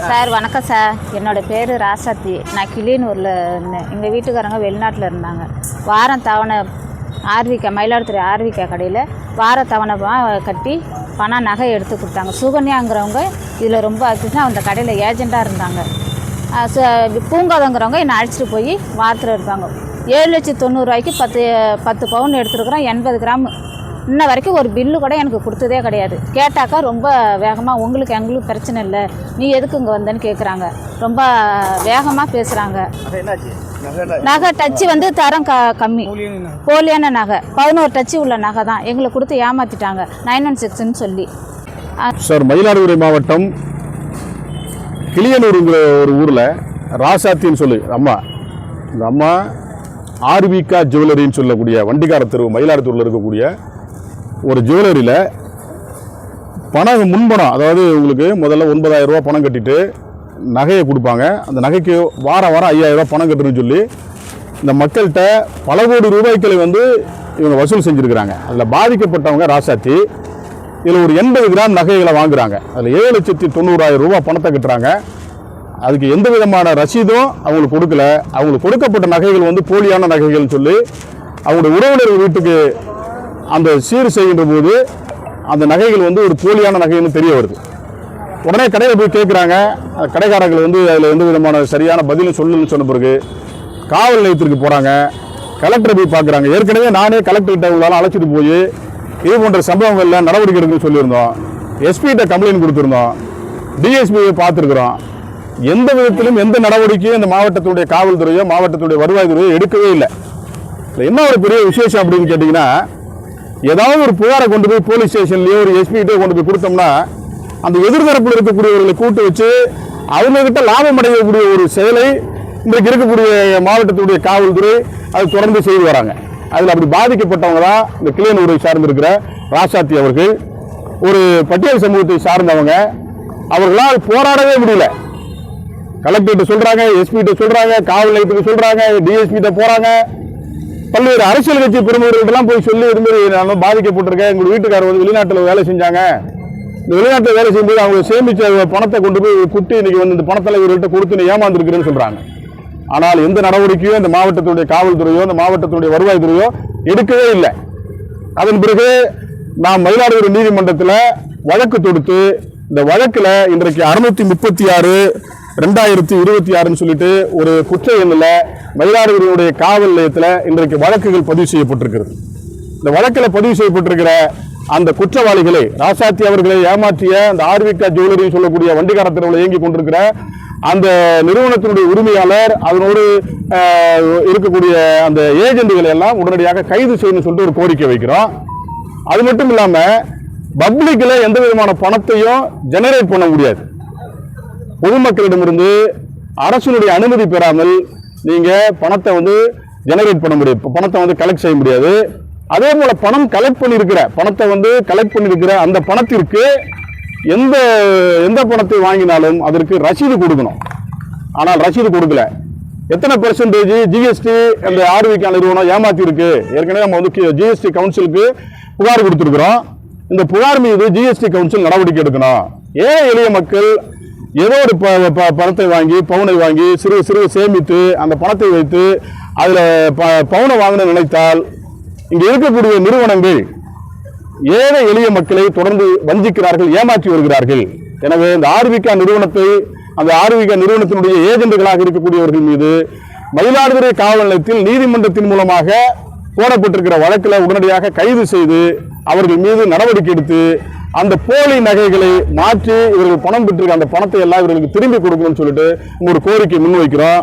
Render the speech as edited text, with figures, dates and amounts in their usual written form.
Sir வணக்கம் sir. என்னோடய பேர் ராசாத்தி. நான் கிளியனூரில் இருந்தேன். எங்கள் வீட்டுக்காரங்க வெளிநாட்டில் இருந்தாங்க. வாரம் தவணை ஆர்விகா மயிலாடுதுறை ஆர்விகா கடையில் வார தவணை கட்டி பணம் நகை எடுத்து கொடுத்தாங்க. சுகன்யாங்கிறவங்க இதில் ரொம்ப ஆச்சுன்னா அந்த கடையில் ஏஜெண்ட்டாக இருந்தாங்க. பூங்காதங்கிறவங்க என்னை அழைச்சிட்டு போய் வாரத்தில் எடுப்பாங்க. 7,90,000 10 பவுன் எடுத்துருக்குறோம். 80 கிராம். இன்ன வரைக்கும் ஒரு பில்லு கூட எனக்கு கொடுத்ததே கிடையாது. கேட்டாக்கா ரொம்ப வேகமாக எங்களுக்கு பிரச்சனை இல்லை, நீ எதுக்கு இங்கே வந்தேன்னு கேட்குறாங்க. ரொம்ப வேகமாக பேசுகிறாங்க. நகை டச்சு தரம் கம்மி, போலியான நகை. 11 டச்சு உள்ள நகை தான் எங்களுக்கு கொடுத்து ஏமாற்றிட்டாங்க. 916ன்னு சொல்லி. சார், மயிலாடுதுறை மாவட்டம் கிளியனூருங்கிற ஒரு ஊரில் ராசாத்தின்னு சொல்லி அம்மா, இந்த அம்மா ஆர்விகா ஜுவல்லரின்னு சொல்லக்கூடிய வண்டிகார தெருவு மயிலாடுதுறையில் இருக்கக்கூடிய ஒரு ஜுவல்லரியில் முன்பணம், அதாவது உங்களுக்கு முதல்ல 9,000 ரூபா பணம் கட்டிட்டு நகையை கொடுப்பாங்க. அந்த நகைக்கு வாரம் 5,000 ரூபா பணம் கட்டுன்னு சொல்லி இந்த மக்கள்கிட்ட பல கோடி ரூபாய்களை இவங்க வசூல் செஞ்சுருக்கிறாங்க. அதில் பாதிக்கப்பட்டவங்க ராசாத்தி. இதில் ஒரு 80 கிராம் நகைகளை வாங்குறாங்க. அதில் 7,90,000 ரூபா பணத்தை கட்டுறாங்க. அதுக்கு எந்த விதமான ரசீதும் அவங்களுக்கு கொடுக்கல. அவங்களுக்கு கொடுக்கப்பட்ட நகைகள் போலியான நகைகள்னு சொல்லி அவங்களுடைய உறவினர் வீட்டுக்கு அந்த சீர் செய்கின்ற போது அந்த நகைகள் ஒரு போலியான நகைன்னு தெரிய வருது. உடனே கடையில் போய் கேட்குறாங்க. கடைக்காரர்கள் அதில் எந்த விதமான சரியான பதிலும் சொல்லணும்னு சொன்ன பிறகு காவல் நிலையத்திற்கு போகிறாங்க. கலெக்டரை போய் பார்க்குறாங்க. ஏற்கனவே நானே கலெக்டர்கிட்ட உள்ளாலும் அழைச்சிட்டு போய் இது போன்ற சம்பவங்களில் நடவடிக்கை எடுக்கணும்னு சொல்லியிருந்தோம். எஸ்பிகிட்ட கம்ப்ளைண்ட் கொடுத்துருந்தோம். டிஎஸ்பியை பார்த்துருக்குறோம். எந்த விதத்திலும் எந்த நடவடிக்கையும் இந்த மாவட்டத்துடைய காவல்துறையோ மாவட்டத்துடைய வருவாய்த்துறையோ எடுக்கவே இல்லை. என்ன ஒரு பெரிய விசேஷம் அப்படின்னு கேட்டிங்கன்னா, ஏதாவது ஒரு புகாரை கொண்டு போய் போலீஸ் ஸ்டேஷன்லேயோ ஒரு எஸ்பிகிட்டே கொண்டு போய் கொடுத்தோம்னா அந்த எதிர்தரப்பில் இருக்கக்கூடியவர்களை கூட்டு வச்சு அவங்ககிட்ட லாபம் அடையக்கூடிய ஒரு செயலை இன்றைக்கு இருக்கக்கூடிய மாவட்டத்துடைய காவல்துறை அது தொடர்ந்து செய்து வராங்க. அதில் அப்படி பாதிக்கப்பட்டவங்க தான் இந்த கிளியனூரை சார்ந்திருக்கிற ராசாத்தி அவர்கள். ஒரு பட்டியல் சமூகத்தை சார்ந்தவங்க. அவர்களால் போராடவே முடியல. கலெக்டர்கிட்ட சொல்கிறாங்க, எஸ்பிகிட்ட சொல்கிறாங்க, காவல் நிலையத்துக்கு சொல்கிறாங்க, டிஎஸ்பிகிட்ட போகிறாங்க. பல்வேறு அரசியல் கட்சி பிரமுகர்கள்ட்டெல்லாம் போய் சொல்லி இதுமாரி நான் பாதிக்கப்பட்டிருக்கேன், எங்கள் வீட்டுக்காரர் வெளிநாட்டில் வேலை செஞ்சாங்க, இந்த வெளிநாட்டில் வேலை செய்யும்போது அவங்க சேமித்த பணத்தை கொண்டு போய் குட்டி இன்னைக்கு இந்த பணத்தில் இவர்கள்ட்ட கொடுத்து ஏமாந்துருக்கிறேன்னு சொல்கிறாங்க. ஆனால் எந்த நடவடிக்கையோ இந்த மாவட்டத்துடைய காவல்துறையோ இந்த மாவட்டத்துடைய வருவாய்த்துறையோ எடுக்கவே இல்லை. அதன் பிறகு நாம் மயிலாடுதுறை நீதிமன்றத்தில் வழக்கு தொடுத்து இந்த வழக்கில் இன்றைக்கு 636/2026 சொல்லிட்டு ஒரு குற்ற எண்ணில் மயிலாடுதுறையுடைய காவல் நிலையத்தில் இன்றைக்கு வழக்குகள் பதிவு செய்யப்பட்டிருக்கிறது. இந்த வழக்கில் பதிவு செய்யப்பட்டிருக்கிற அந்த குற்றவாளிகளை, ராசாத்தி அவர்களை ஏமாற்றிய அந்த ஆர்விகா ஜுவல்லரி சொல்லக்கூடிய வண்டிகார தெருவில் இயங்கி கொண்டிருக்கிற அந்த நிறுவனத்தினுடைய உரிமையாளர், அதனோடு இருக்கக்கூடிய அந்த ஏஜென்ட்டுகளை எல்லாம் உடனடியாக கைது செய்யணும்னு சொல்லிட்டு ஒரு கோரிக்கை வைக்கிறோம். அது மட்டும் இல்லாமல் பப்ளிக்கில் எந்த விதமான பணத்தையும் ஜெனரேட் பண்ண முடியாது. பொதுமக்களிடமிருந்து அரசினுடைய அனுமதி பெறாமல் நீங்கள் பணத்தை ஜெனரேட் பண்ண முடியும், பணத்தை கலெக்ட் செய்ய முடியாது. அதே போல பணம் கலெக்ட் பண்ணியிருக்கிற பணத்தை கலெக்ட் பண்ணியிருக்கிற அந்த பணத்திற்கு எந்த பணத்தை வாங்கினாலும் அதற்கு ரசீது கொடுக்கணும். ஆனால் ரசீது கொடுக்கல. எத்தனை பெர்சன்டேஜ் ஜிஎஸ்டி அந்த ஆர்விகா நிறுவனம் ஏமாத்தி இருக்கு. ஏற்கனவே நம்ம ஜிஎஸ்டி கவுன்சிலுக்கு புகார் கொடுத்துருக்கிறோம். இந்த புகார் மீது ஜிஎஸ்டி கவுன்சில் நடவடிக்கை எடுக்கணும். ஏன் எளிய மக்கள் ஏதோ ஒரு பணத்தை வாங்கி பவுனை வாங்கி சிறு சேமித்து அந்த பணத்தை வைத்து அதில் பவுனை வாங்கணும்னு நினைத்தால் இங்கே இருக்கக்கூடிய நிறுவனங்கள் ஏழை எளிய மக்களை தொடர்ந்து வஞ்சிக்கிறார்கள், ஏமாற்றி வருகிறார்கள். எனவே இந்த ஆர்விகா நிறுவனத்தை, அந்த ஆர்விகா நிறுவனத்தினுடைய ஏஜென்ட்டுகளாக இருக்கக்கூடியவர்கள் மீது மயிலாடுதுறை காவல் நிலையத்தில் நீதிமன்றத்தின் மூலமாக போடப்பட்டிருக்கிற வழக்கில் உடனடியாக கைது செய்து அவர்கள் மீது நடவடிக்கை எடுத்து அந்த போலி நகைகளை மாற்றி இவர்கள் பணம் பெற்றிருக்க அந்த பணத்தை எல்லாம் இவர்களுக்கு திரும்பி கொடுக்கணும்னு சொல்லிட்டு ஒரு கோரிக்கை முன்வைக்கிறோம்.